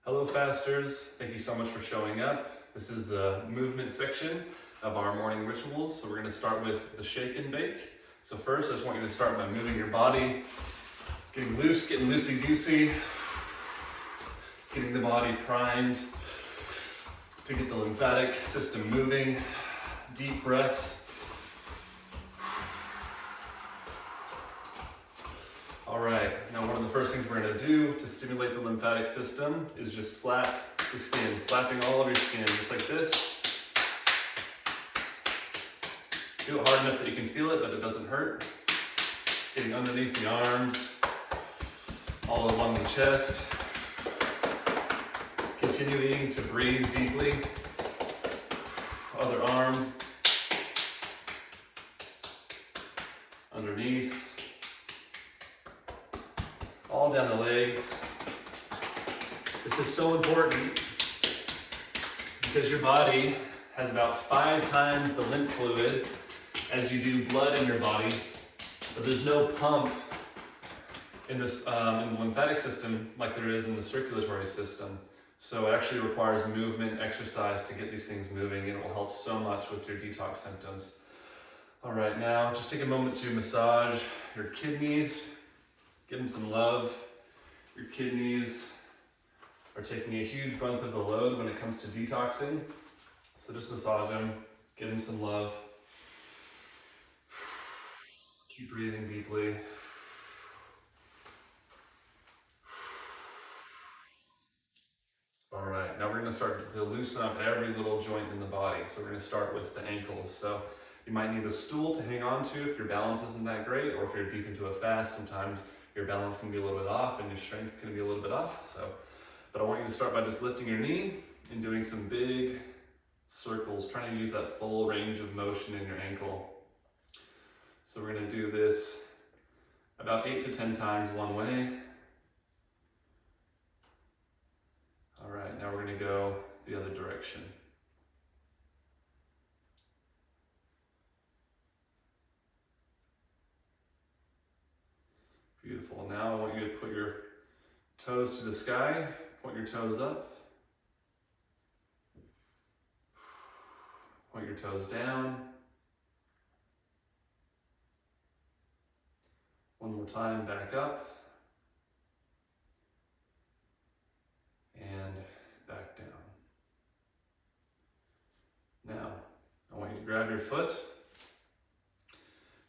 Hello fasters, thank you so much for showing up. This is the movement section of our morning rituals. So we're going to start with the shake and bake. So first, I just want you to start by moving your body, getting loose, getting loosey-goosey, getting the body primed to get the lymphatic system moving. Deep breaths. All right, now one of the first things we're going to do to stimulate the lymphatic system is just slap the skin, slapping all of your skin, just like this. Do it hard enough that you can feel it, but it doesn't hurt. Getting underneath the arms, all along the chest. Continuing to breathe deeply. Other arm. Underneath. All down the legs. This is so important because your body has about 5 times the lymph fluid as you do blood in your body, but there's no pump in this in the lymphatic system like there is in the circulatory system. So it actually requires movement, exercise to get these things moving, and it will help so much with your detox symptoms. All right, now just take a moment to massage your kidneys. Give them some love. Your kidneys are taking a huge brunt of the load when it comes to detoxing. So just massage them, give them some love. Keep breathing deeply. All right, now we're going to start to loosen up every little joint in the body. So we're going to start with the ankles. So you might need a stool to hang on to if your balance isn't that great, or if you're deep into a fast, sometimes your balance can be a little bit off and your strength can be a little bit off. But I want you to start by just lifting your knee and doing some big circles, trying to use that full range of motion in your ankle. So we're going to do this about 8 to 10 times one way. All right, now we're going to go the other direction. Beautiful. Now I want you to put your toes to the sky, point your toes up, point your toes down. One more time, back up, and back down. Now, I want you to grab your foot,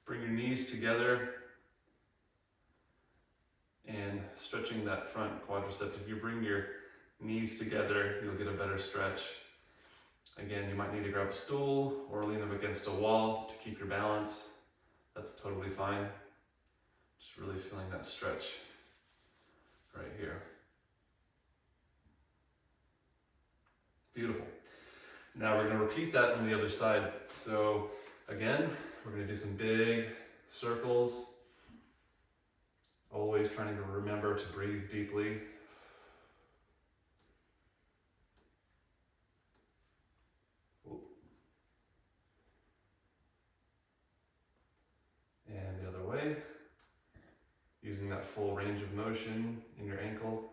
bring your knees together, and stretching that front quadricep. If you bring your knees together, you'll get a better stretch. Again, you might need to grab a stool or lean up against a wall to keep your balance. That's totally fine. Just really feeling that stretch right here. Beautiful. Now we're going to repeat that on the other side. So again, we're going to do some big circles. Always trying to remember to breathe deeply. And the other way, using that full range of motion in your ankle.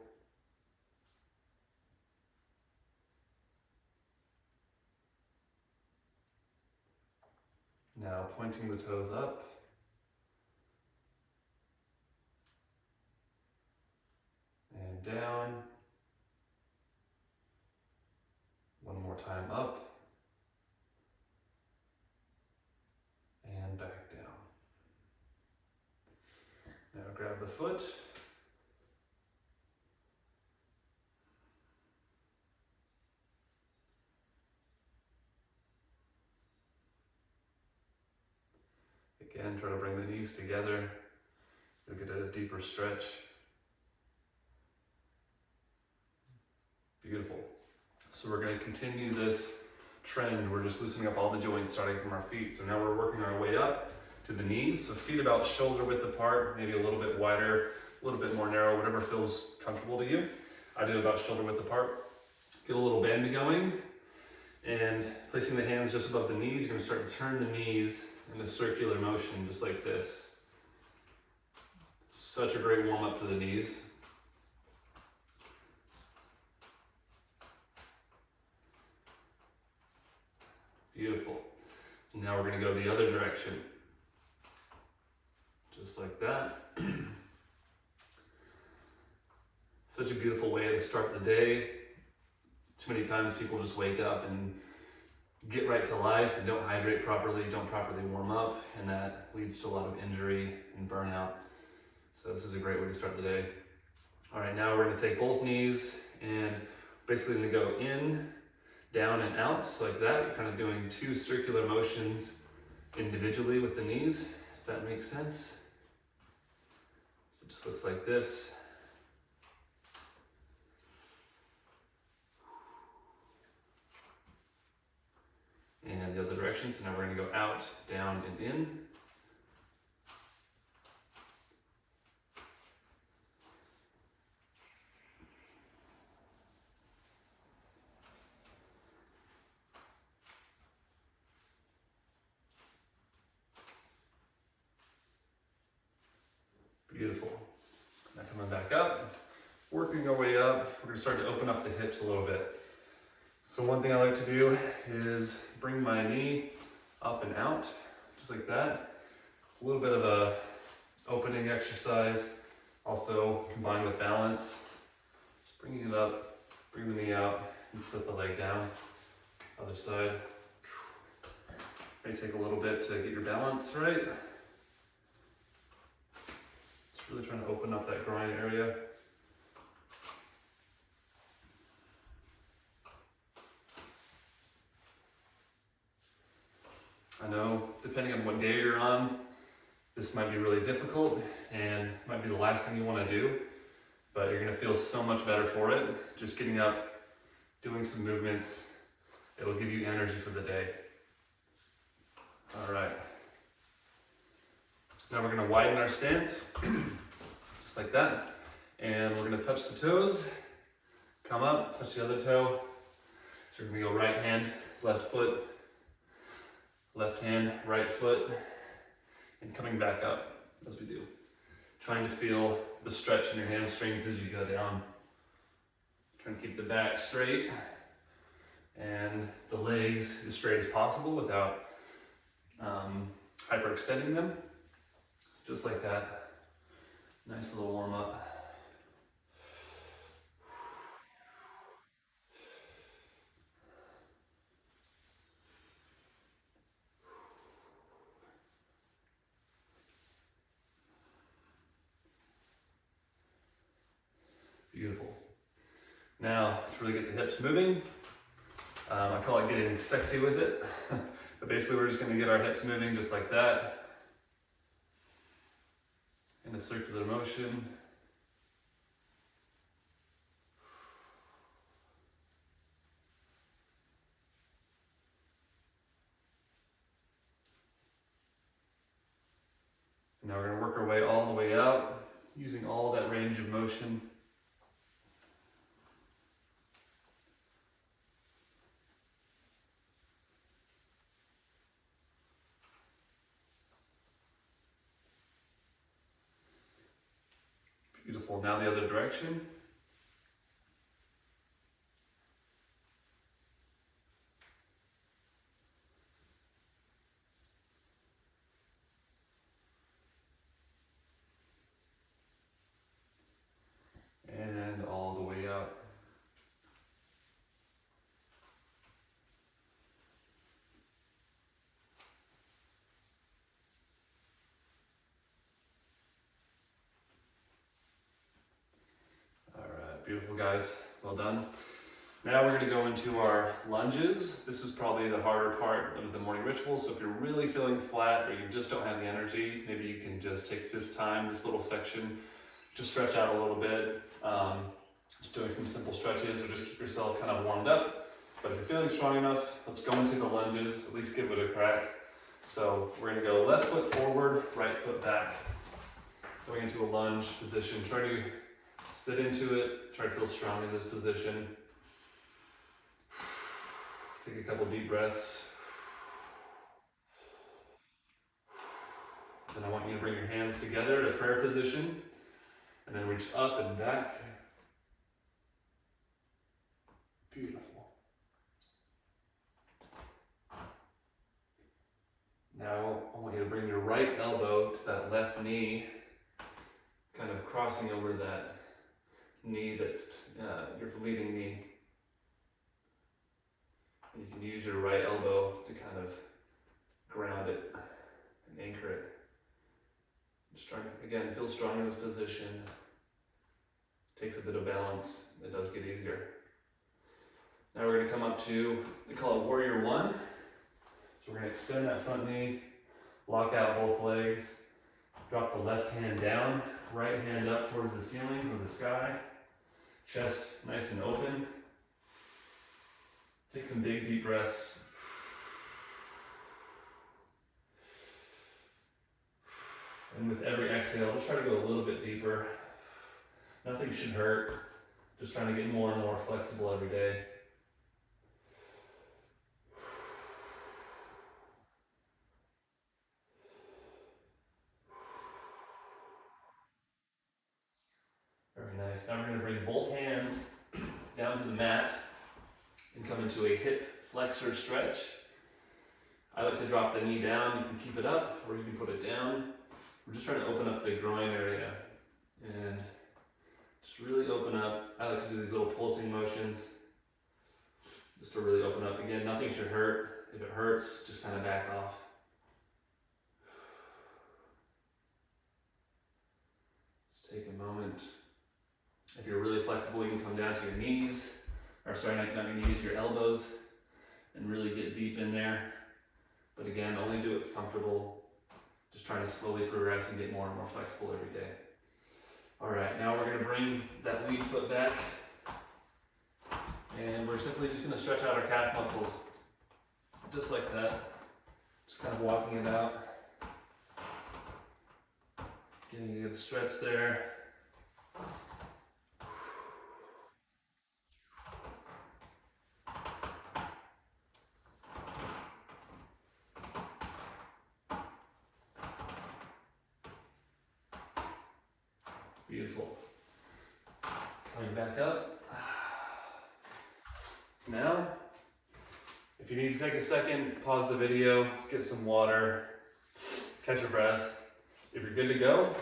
Now pointing the toes up. And down. One more time up. And back down. Now grab the foot. Again, try to bring the knees together. You'll get a deeper stretch. Beautiful. So we're going to continue this trend. We're just loosening up all the joints starting from our feet. So now we're working our way up to the knees. So feet about shoulder width apart, maybe a little bit wider, a little bit more narrow, whatever feels comfortable to you. I do about shoulder width apart. Get a little bend going, and placing the hands just above the knees, you're going to start to turn the knees in a circular motion, just like this. Such a great warm up for the knees. Beautiful. And now we're going to go the other direction. Just like that. Such a beautiful way to start the day. Too many times people just wake up and get right to life and don't hydrate properly, don't properly warm up, and that leads to a lot of injury and burnout. So this is a great way to start the day. All right, now we're going to take both knees and basically going to go in, down, and out. So like that, you're kind of doing 2 circular motions individually with the knees, if that makes sense. So it just looks like this. And the other direction, so now we're going to go out, down, and in. Beautiful. Now coming back up, working our way up, we're going to start to open up the hips a little bit. So one thing I like to do is bring my knee up and out, just like that. It's a little bit of a opening exercise, also combined with balance. Just bringing it up, bring the knee out, and set the leg down. Other side. May take a little bit to get your balance right. Just really trying to open up that groin area. I know, depending on what day you're on, this might be really difficult and might be the last thing you want to do, but you're going to feel so much better for it. Just getting up, doing some movements, it'll give you energy for the day. All right. Now we're going to widen our stance, just like that. And we're going to touch the toes, come up, touch the other toe. So we're going to go right hand, left foot, left hand, right foot, and coming back up as we do. Trying to feel the stretch in your hamstrings as you go down. Trying to keep the back straight and the legs as straight as possible without hyperextending them. It's just like that. Nice little warm up. Beautiful. Now, let's really get the hips moving. I call it getting sexy with it. But basically we're just going to get our hips moving just like that. In a circular motion. Now we're going to work our way all the way out, using all that range of motion. Beautiful. Now the other direction. And all the way out. Beautiful, guys. Well done. Now we're going to go into our lunges. This is probably the harder part of the morning ritual. So if you're really feeling flat or you just don't have the energy, maybe you can just take this time, this little section, just stretch out a little bit. Just doing some simple stretches or just keep yourself kind of warmed up. But if you're feeling strong enough, let's go into the lunges, at least give it a crack. So we're going to go left foot forward, right foot back. Going into a lunge position. Try to sit into it, try to feel strong in this position. Take a couple deep breaths. Then I want you to bring your hands together to prayer position, and then reach up and back. Beautiful. Now I want you to bring your right elbow to that left knee, kind of crossing over that knee that's your leading knee. And you can use your right elbow to kind of ground it and anchor it. Just trying to, again, feel strong in this position. Takes a bit of balance. It does get easier. Now we're going to come up to, they call it Warrior One. So we're going to extend that front knee, lock out both legs, drop the left hand down, right hand up towards the ceiling or the sky, chest nice and open. Take some big deep breaths. And with every exhale, just try to go a little bit deeper. Nothing should hurt. Just trying to get more and more flexible every day. Very nice. Now we're going to bring both hands down to the mat and come into a hip flexor stretch. I like to drop the knee down. You can keep it up or you can put it down. We're just trying to open up the groin area and just really open up. I like to do these little pulsing motions just to really open up. Again, nothing should hurt. If it hurts, just kind of back off. Just take a moment. If you're really flexible, you can come down to your knees, or sorry, not your knees, your elbows, and really get deep in there. But again, only do what's comfortable. Just trying to slowly progress and get more and more flexible every day. All right, now we're gonna bring that lead foot back, and we're simply just gonna stretch out our calf muscles, just like that. Just kind of walking it out. Getting a good stretch there. Beautiful. Coming back up. Now, if you need to take a second, pause the video, get some water, catch your breath. If you're good to go,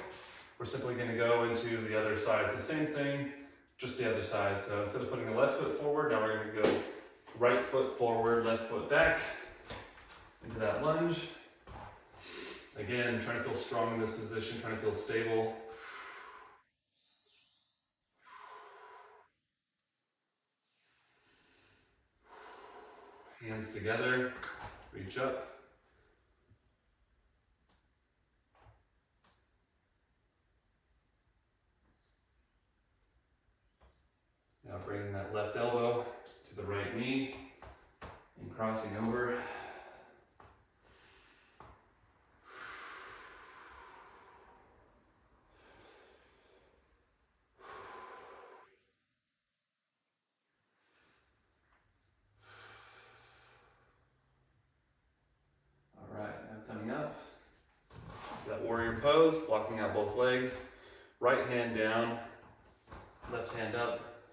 we're simply going to go into the other side. It's the same thing, just the other side. So instead of putting the left foot forward, now we're going to go right foot forward, left foot back into that lunge. Again, trying to feel strong in this position, trying to feel stable. Hands together, reach up. Now bringing that left elbow to the right knee and crossing over. Warrior pose, locking out both legs, right hand down, left hand up.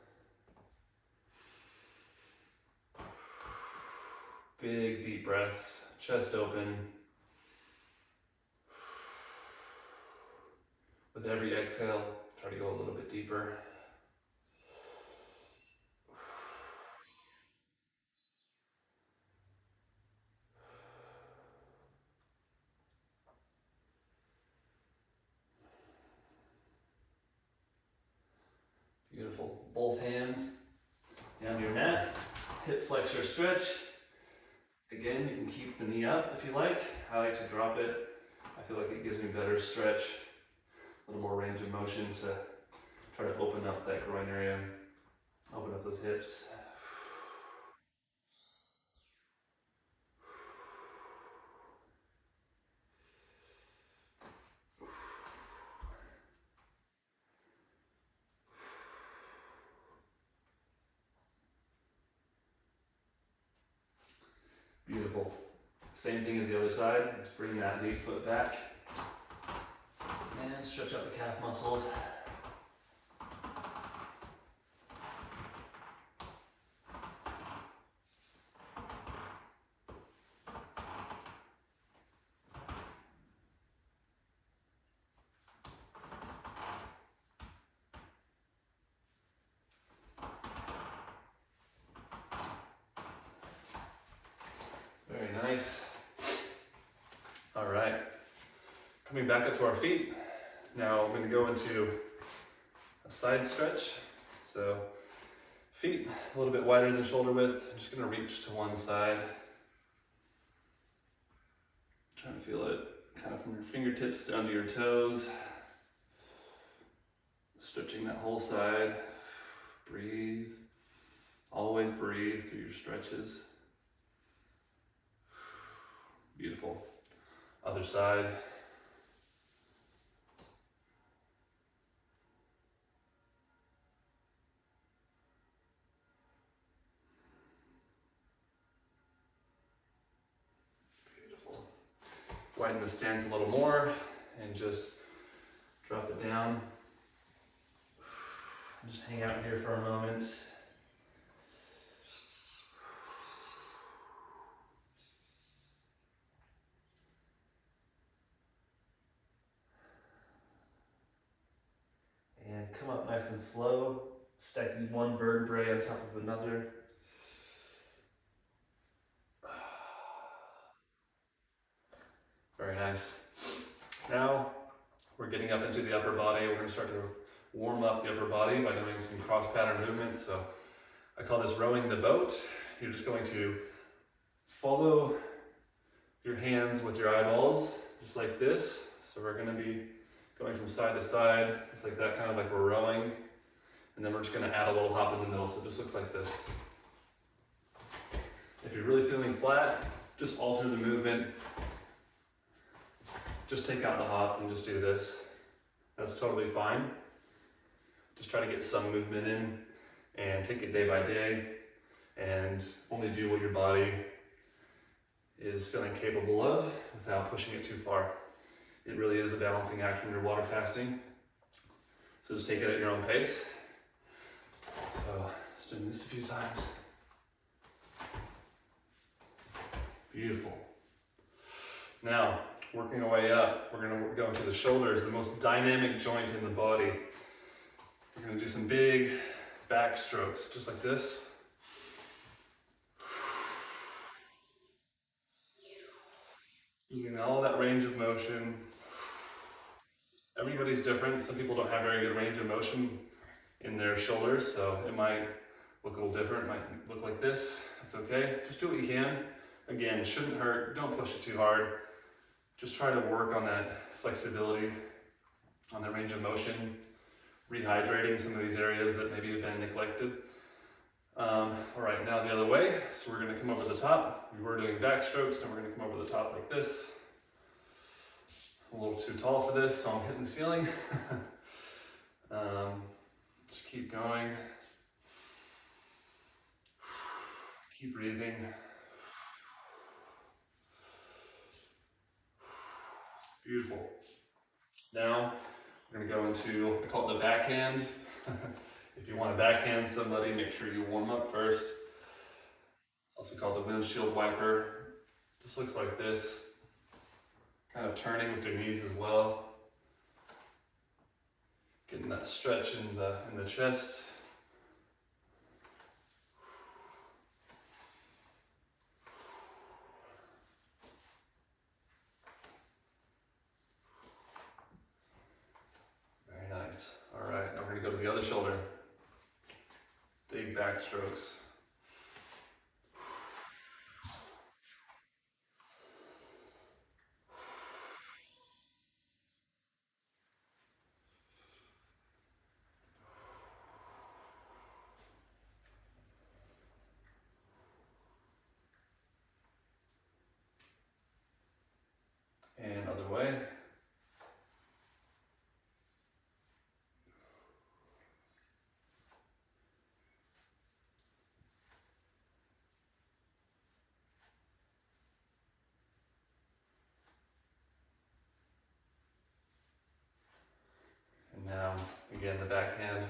Big deep breaths, chest open. With every exhale, try to go a little bit deeper. Beautiful. Both hands down to your mat. Hip flexor stretch. Again, you can keep the knee up if you like. I like to drop it. I feel like it gives me better stretch, a little more range of motion to try to open up that groin area, open up those hips. Beautiful. Same thing as the other side. Let's bring that lead foot back and stretch out the calf muscles. nice. All right, coming back up to our feet. Now I'm going to go into a side stretch. So feet a little bit wider than shoulder width. I'm just going to reach to one side. Trying to feel it kind of from your fingertips down to your toes. Stretching that whole side. Breathe. Always breathe through your stretches. Beautiful. Other side. Beautiful. Widen the stance a little more and just drop it down. Just hang out here for a moment. And come up nice and slow, stacking one vertebrae on top of another. Very nice. Now we're getting up into the upper body. We're going to start to warm up the upper body by doing some cross pattern movements. So I call this rowing the boat. You're just going to follow your hands with your eyeballs, just like this. So we're going to be going from side to side, just like that, kind of like we're rowing. And then we're just going to add a little hop in the middle, so it just looks like this. If you're really feeling flat, just alter the movement. Just take out the hop and just do this. That's totally fine. Just try to get some movement in and take it day by day and only do what your body is feeling capable of without pushing it too far. It really is a balancing act when you're water fasting. So just take it at your own pace. So just doing this a few times. Beautiful. Now, working our way up, we're going to go into the shoulders, the most dynamic joint in the body. We're going to do some big back strokes, just like this. Using all that range of motion. Everybody's different. Some people don't have very good range of motion in their shoulders, so it might look a little different. It might look like this. That's okay. Just do what you can. Again, it shouldn't hurt. Don't push it too hard. Just try to work on that flexibility, on the range of motion, rehydrating some of these areas that maybe have been neglected. All right, now the other way. So we're going to come over the top. We were doing back strokes, now we're going to come over the top like this. I'm a little too tall for this, so I'm hitting the ceiling. Just keep going. Keep breathing. Beautiful. Now we're going to go into, I call it the backhand. If you want to backhand somebody, make sure you warm up first. Also called the windshield wiper. Just looks like this. Kind of turning with your knees as well. Getting that stretch in the chest. Very nice. All right, now we're going to go to the other shoulder. Big back strokes. And other way. And now, again, the backhand.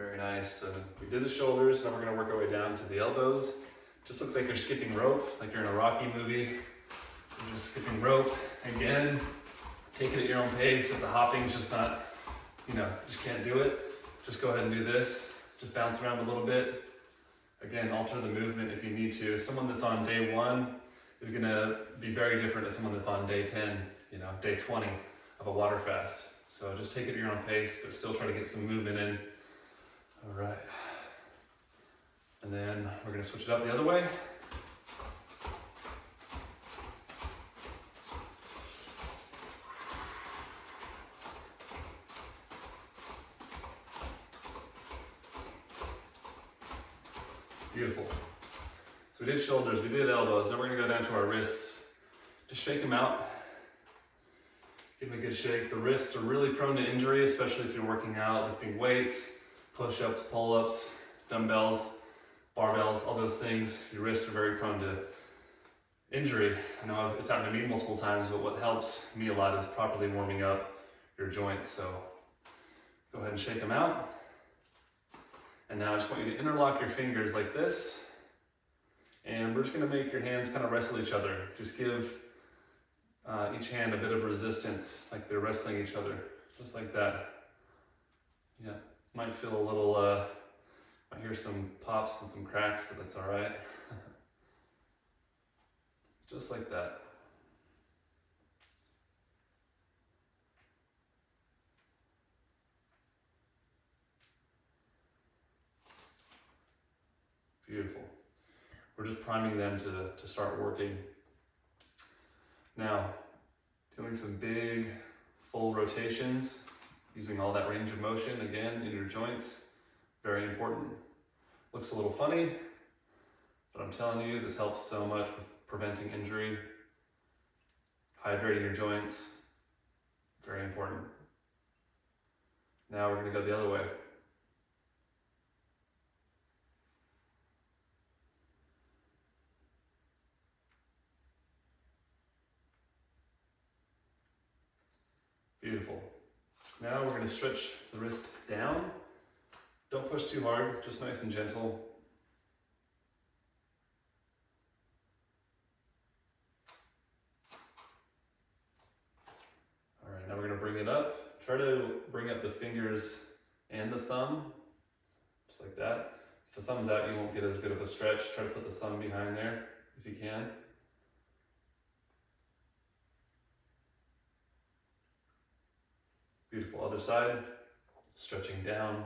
Very nice. So we did the shoulders, now we're gonna work our way down to the elbows. Just looks like you're skipping rope, like you're in a Rocky movie. You're just skipping rope. Again, take it at your own pace. If the hopping's just not, just can't do it, just go ahead and do this. Just bounce around a little bit. Again, alter the movement if you need to. Someone that's on day 1 is gonna be very different to someone that's on day 10, day 20 of a water fast. So just take it at your own pace, but still try to get some movement in. All right. And then we're gonna switch it up the other way. Beautiful. So we did shoulders, we did elbows. Now we're gonna go down to our wrists. Just shake them out. Give them a good shake. The wrists are really prone to injury, especially if you're working out, lifting weights, push-ups, pull-ups, dumbbells, barbells, all those things. Your wrists are very prone to injury. I know it's happened to me multiple times, but what helps me a lot is properly warming up your joints. So go ahead and shake them out. And now I just want you to interlock your fingers like this. And we're just gonna make your hands kind of wrestle each other. Just give each hand a bit of resistance, like they're wrestling each other, just like that. Yeah, might feel a little, might hear some pops and some cracks, but that's all right. Just like that. Beautiful. We're just priming them to start working. Now, doing some big full rotations, using all that range of motion again in your joints, very important. Looks a little funny, but I'm telling you, this helps so much with preventing injury, hydrating your joints, very important. Now we're gonna go the other way. Beautiful. Now we're going to stretch the wrist down. Don't push too hard, just nice and gentle. All right, now we're going to bring it up. Try to bring up the fingers and the thumb, just like that. If the thumb's out, you won't get as good of a stretch. Try to put the thumb behind there if you can. Beautiful. Other side, stretching down.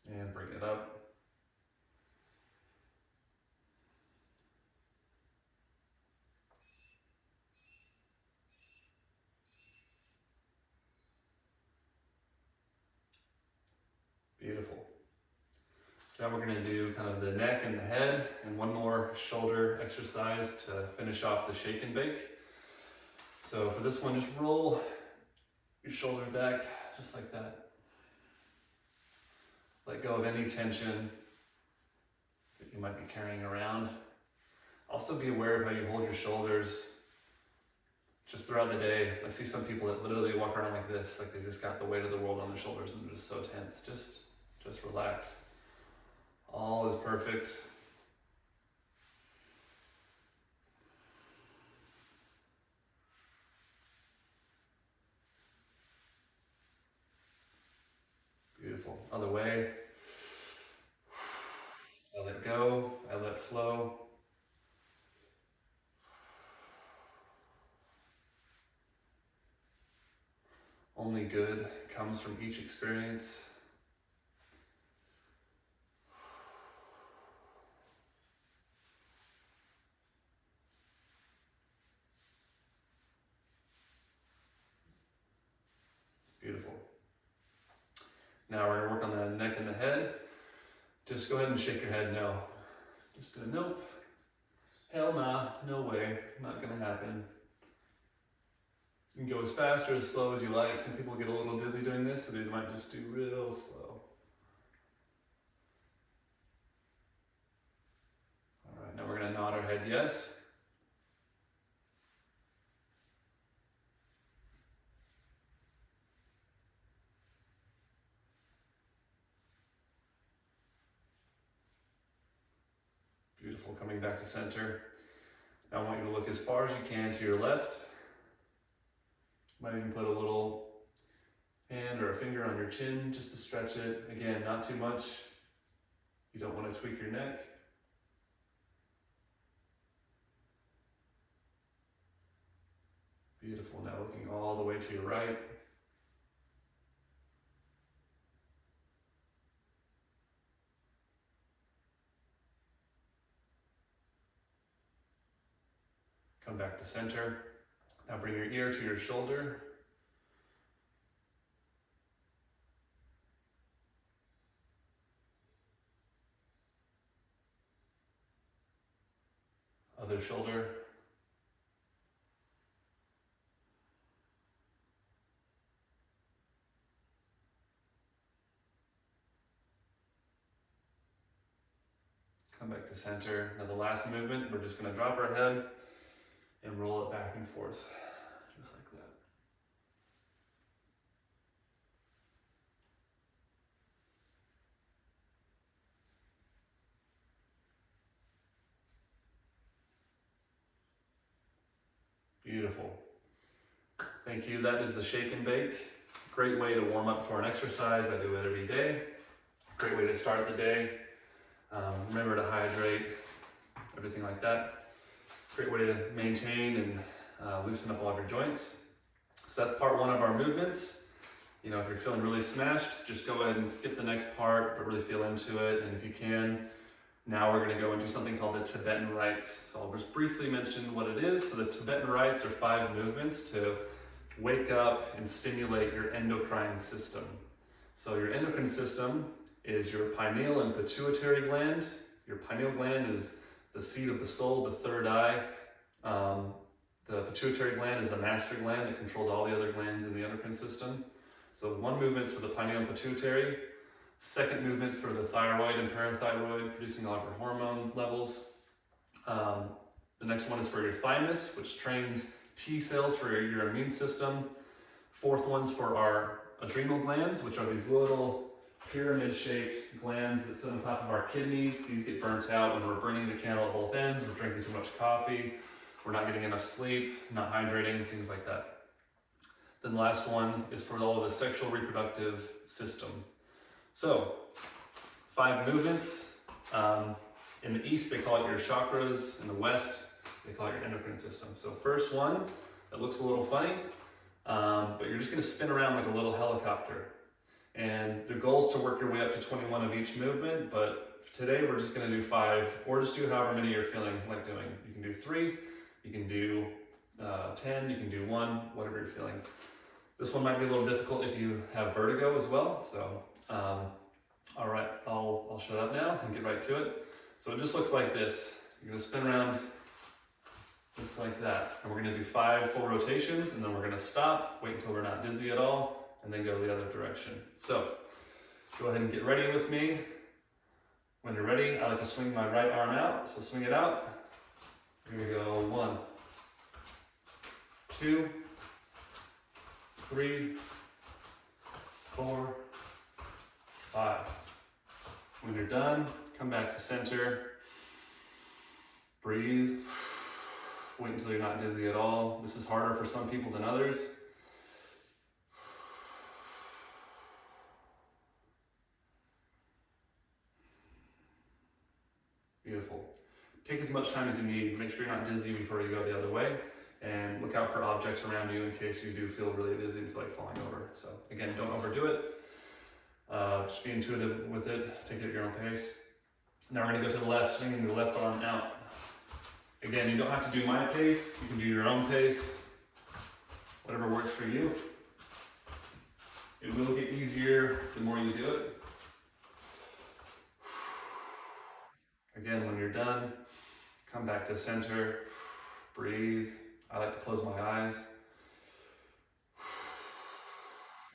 And bring it up. Beautiful. So now we're going to do kind of the neck and the head and one more shoulder exercise to finish off the shake and bake. So for this one, just roll your shoulders back just like that. Let go of any tension that you might be carrying around. Also be aware of how you hold your shoulders just throughout the day. I see some people that literally walk around like this, like they just got the weight of the world on their shoulders and they're just so tense. Just relax. All is perfect. Beautiful. Other way. I let go. I let flow. Only good comes from each experience. Beautiful. Now we're going to work on the neck and the head. Just go ahead and shake your head no. Just do a nope. Hell nah, no way, not going to happen. You can go as fast or as slow as you like. Some people get a little dizzy doing this, so they might just do real slow. All right, now we're going to nod our head yes. coming back to center. Now I want you to look as far as you can to your left. Might even put a little hand or a finger on your chin just to stretch it. Again, not too much. You don't want to tweak your neck. Beautiful. Now looking all the way to your right. Come back to center. Now bring your ear to your shoulder. Other shoulder. Come back to center. Now the last movement, we're just going to drop our head and roll it back and forth, just like that. Beautiful. Thank you. That is the shake and bake. Great way to warm up for an exercise. I do it every day. Great way to start the day. Remember to hydrate, everything like that. Great way to maintain and loosen up all of your joints. So that's part one of our movements. You know, if you're feeling really smashed, just go ahead and skip the next part, but really feel into it. And if you can, now we're going to go into something called the Tibetan rites. So I'll just briefly mention what it is. So the Tibetan rites are 5 movements to wake up and stimulate your endocrine system. So your endocrine system is your pineal and pituitary gland. Your pineal gland is the seat of the soul, the third eye. The pituitary gland is the master gland that controls all the other glands in the endocrine system. So one movement's for the pineal and pituitary. Second movement's for the thyroid and parathyroid, producing all of your hormone levels. The next one is for your thymus, which trains T cells for your immune system. Fourth one's for our adrenal glands, which are these little pyramid-shaped glands that sit on top of our kidneys. These get burnt out when we're burning the candle at both ends, we're drinking too much coffee, we're not getting enough sleep, not hydrating, things like that. Then the last one is for all of the sexual reproductive system. So, 5 movements. In the East, they call it your chakras. In the West, they call it your endocrine system. So first one, that looks a little funny, but you're just gonna spin around like a little helicopter. And the goal is to work your way up to 21 of each movement, but today we're just gonna do 5, or just do however many you're feeling like doing. You can do 3, you can do 10, you can do 1, whatever you're feeling. This one might be a little difficult if you have vertigo as well, so all right, I'll shut up now and get right to it. So it just looks like this. You're gonna spin around just like that. And we're gonna do 5 full rotations, and then we're gonna stop, wait until we're not dizzy at all, and then go the other direction. So go ahead and get ready with me. When you're ready, I like to swing my right arm out, so swing it out. We're gonna go 1, 2, 3, 4, 5. When you're done, come back to center. Breathe. Wait until you're not dizzy at all. This is harder for some people than others. Beautiful. Take as much time as you need. Make sure you're not dizzy before you go the other way. And look out for objects around you in case you do feel really dizzy and feel like falling over. So again, don't overdo it. Just be intuitive with it. Take it at your own pace. Now we're going to go to the left, swinging the left arm out. Again, you don't have to do my pace. You can do your own pace. Whatever works for you. It will get easier the more you do it. Again, when you're done, come back to center. Breathe. I like to close my eyes.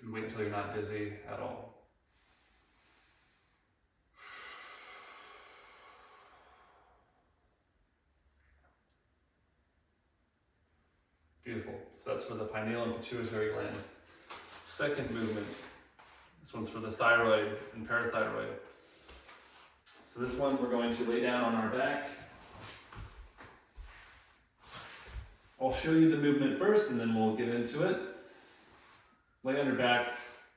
And wait until you're not dizzy at all. Beautiful. So that's for the pineal and pituitary gland. Second movement. This one's for the thyroid and parathyroid. So this one, we're going to lay down on our back. I'll show you the movement first and then we'll get into it. Lay on your back.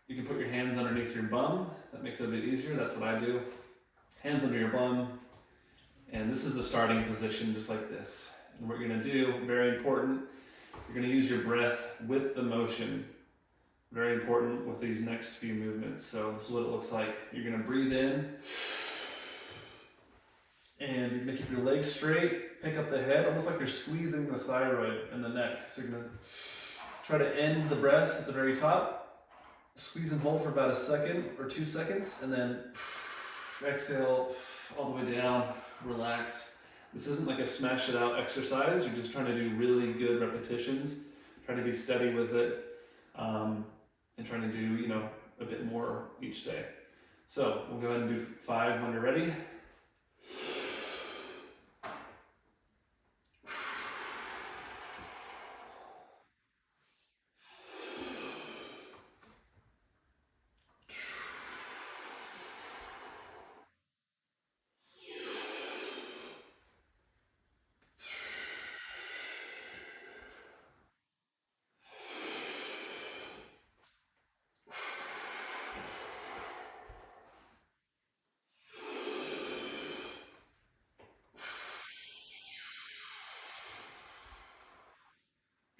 You can put your hands underneath your bum. That makes it a bit easier. That's what I do. Hands under your bum. And this is the starting position, just like this. And what you're gonna do, very important, you're gonna use your breath with the motion. Very important with these next few movements. So this is what it looks like. You're gonna breathe in. And you're gonna keep your legs straight, pick up the head, almost like you're squeezing the thyroid and the neck. So you're gonna try to end the breath at the very top. Squeeze and hold for about a second or 2 seconds, and then exhale all the way down, relax. This isn't like a smash it out exercise. You're just trying to do really good repetitions, trying to be steady with it, and trying to do, a bit more each day. So we'll go ahead and do 5 when you're ready.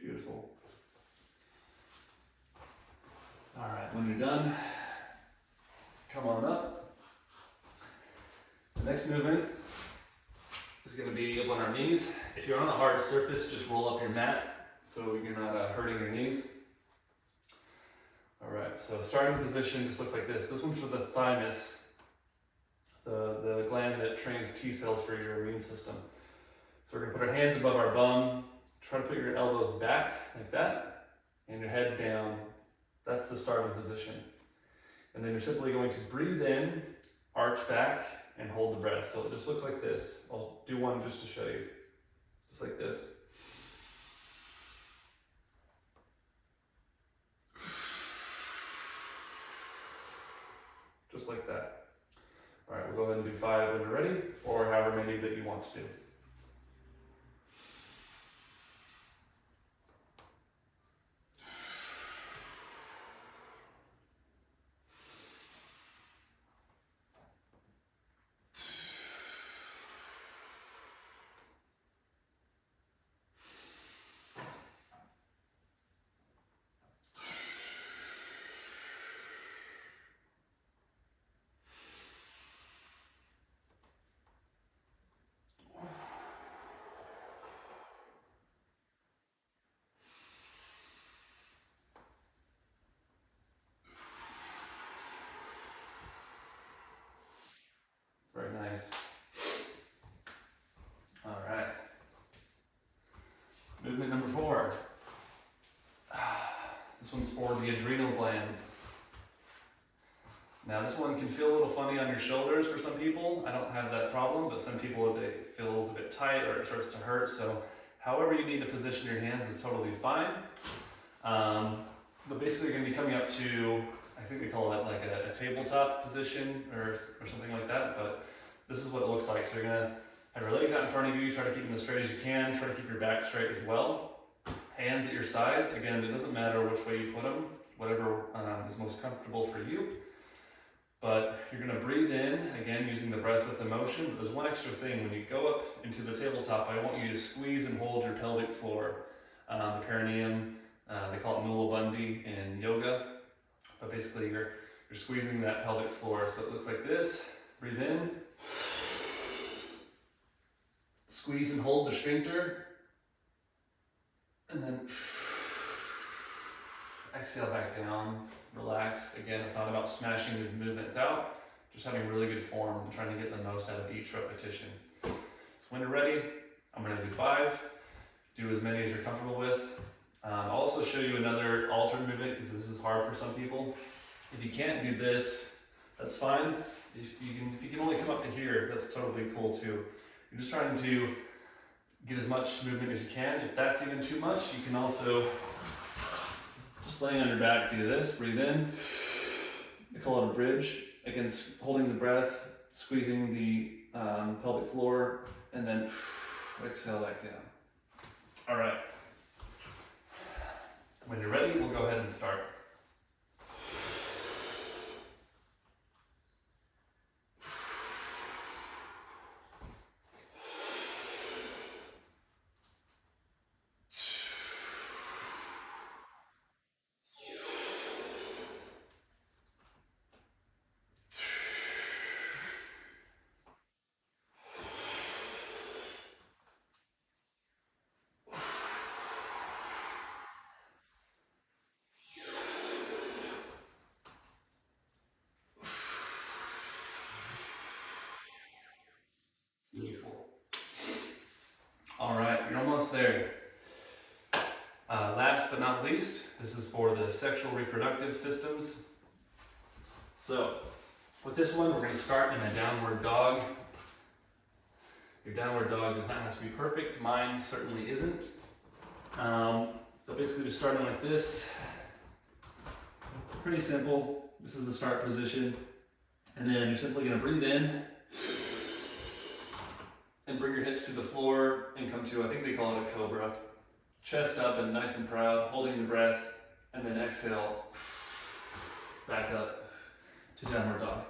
Beautiful. All right, when you're done, come on up. The next movement is going to be up on our knees. If you're on a hard surface, just roll up your mat so you're not hurting your knees. All right, so starting position just looks like this. This one's for the thymus, the gland that trains T cells for your immune system. So we're going to put our hands above our bum. Try to put your elbows back like that and your head down. That's the starting position. And then you're simply going to breathe in, arch back, and hold the breath. So it just looks like this. I'll do one just to show you. Just like this. Just like that. All right, we'll go ahead and do 5 when you're ready, or however many that you want to do. Very nice. All right. Movement number 4. This one's for the adrenal glands. Now this one can feel a little funny on your shoulders for some people. I don't have that problem, but some people, it feels a bit tight or it starts to hurt. So however you need to position your hands is totally fine. But basically you're gonna be coming up to, I think they call it like a tabletop position or something like that, but this is what it looks like. So you're gonna have your legs out in front of you, try to keep them as straight as you can, try to keep your back straight as well. Hands at your sides. Again, it doesn't matter which way you put them, whatever is most comfortable for you. But you're gonna breathe in, again, using the breath with the motion. But there's one extra thing. When you go up into the tabletop, I want you to squeeze and hold your pelvic floor, the perineum. They call it nula bundi in yoga. But basically you're squeezing that pelvic floor. So it looks like this. Breathe in. Squeeze and hold the sphincter. And then exhale back down. Relax. Again, it's not about smashing the movements out. Just having really good form and trying to get the most out of each repetition. So when you're ready, I'm going to do 5. Do as many as you're comfortable with. I'll also show you another alternate movement because this is hard for some people. If you can't do this, that's fine. If you can only come up to here, that's totally cool too. You're just trying to get as much movement as you can. If that's even too much, you can also, just laying on your back, do this. Breathe in. They call it a bridge. Again, holding the breath, squeezing the pelvic floor, and then exhale back down. All right. When you're ready, we'll go ahead and start. Beautiful. All right, you're almost there. Last but not least, this is for the sexual reproductive systems. So, with this one, we're going to start in a downward dog. Your downward dog does not have to be perfect. Mine certainly isn't. But basically just starting like this. Pretty simple. This is the start position. And then you're simply going to breathe in and bring your hips to the floor and come to, I think they call it a cobra. Chest up and nice and proud, holding the breath, and then exhale, back up to downward dog.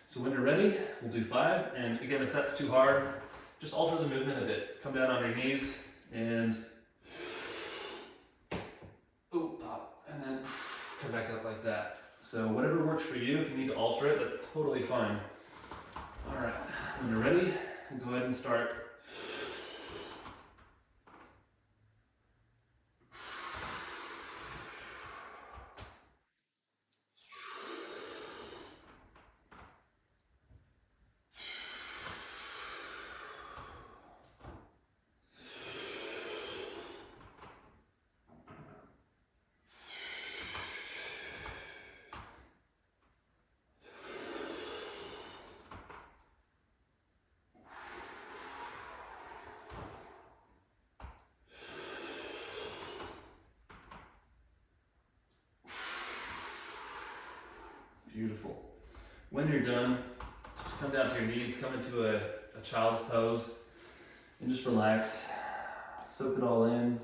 So when you're ready, we'll do 5. And again, if that's too hard, just alter the movement a bit. Come down on your knees and pop, and then come back up like that. So whatever works for you, if you need to alter it, that's totally fine. All right, when you're ready, we'll go ahead and start. Beautiful. When you're done, just come down to your knees, come into a child's pose, and just relax. Soak it all in.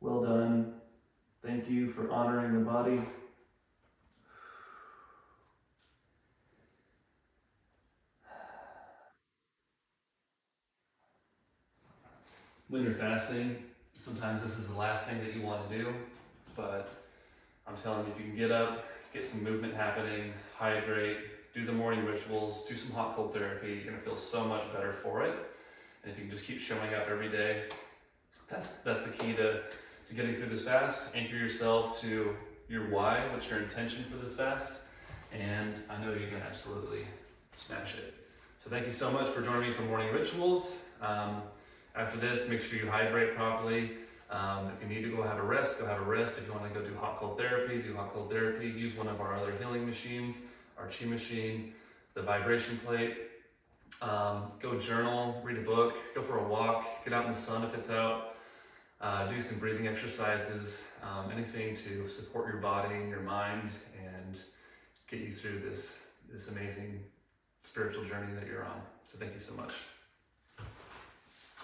Well done. Thank you for honoring the body. When you're fasting, sometimes this is the last thing that you want to do, but I'm telling you, if you can get up, get some movement happening, hydrate, do the morning rituals, do some hot cold therapy, you're gonna feel so much better for it. And if you can just keep showing up every day, that's the key to getting through this fast. Anchor yourself to your why, what's your intention for this fast, and I know you're gonna absolutely smash it. So thank you so much for joining me for morning rituals. After this, make sure you hydrate properly. If you need to go have a rest, go have a rest. If you want to go do hot cold therapy, do hot cold therapy. Use one of our other healing machines, our chi machine, the vibration plate. Go journal, read a book, go for a walk, get out in the sun if it's out. Do some breathing exercises, anything to support your body and your mind and get you through this amazing spiritual journey that you're on. So thank you so much.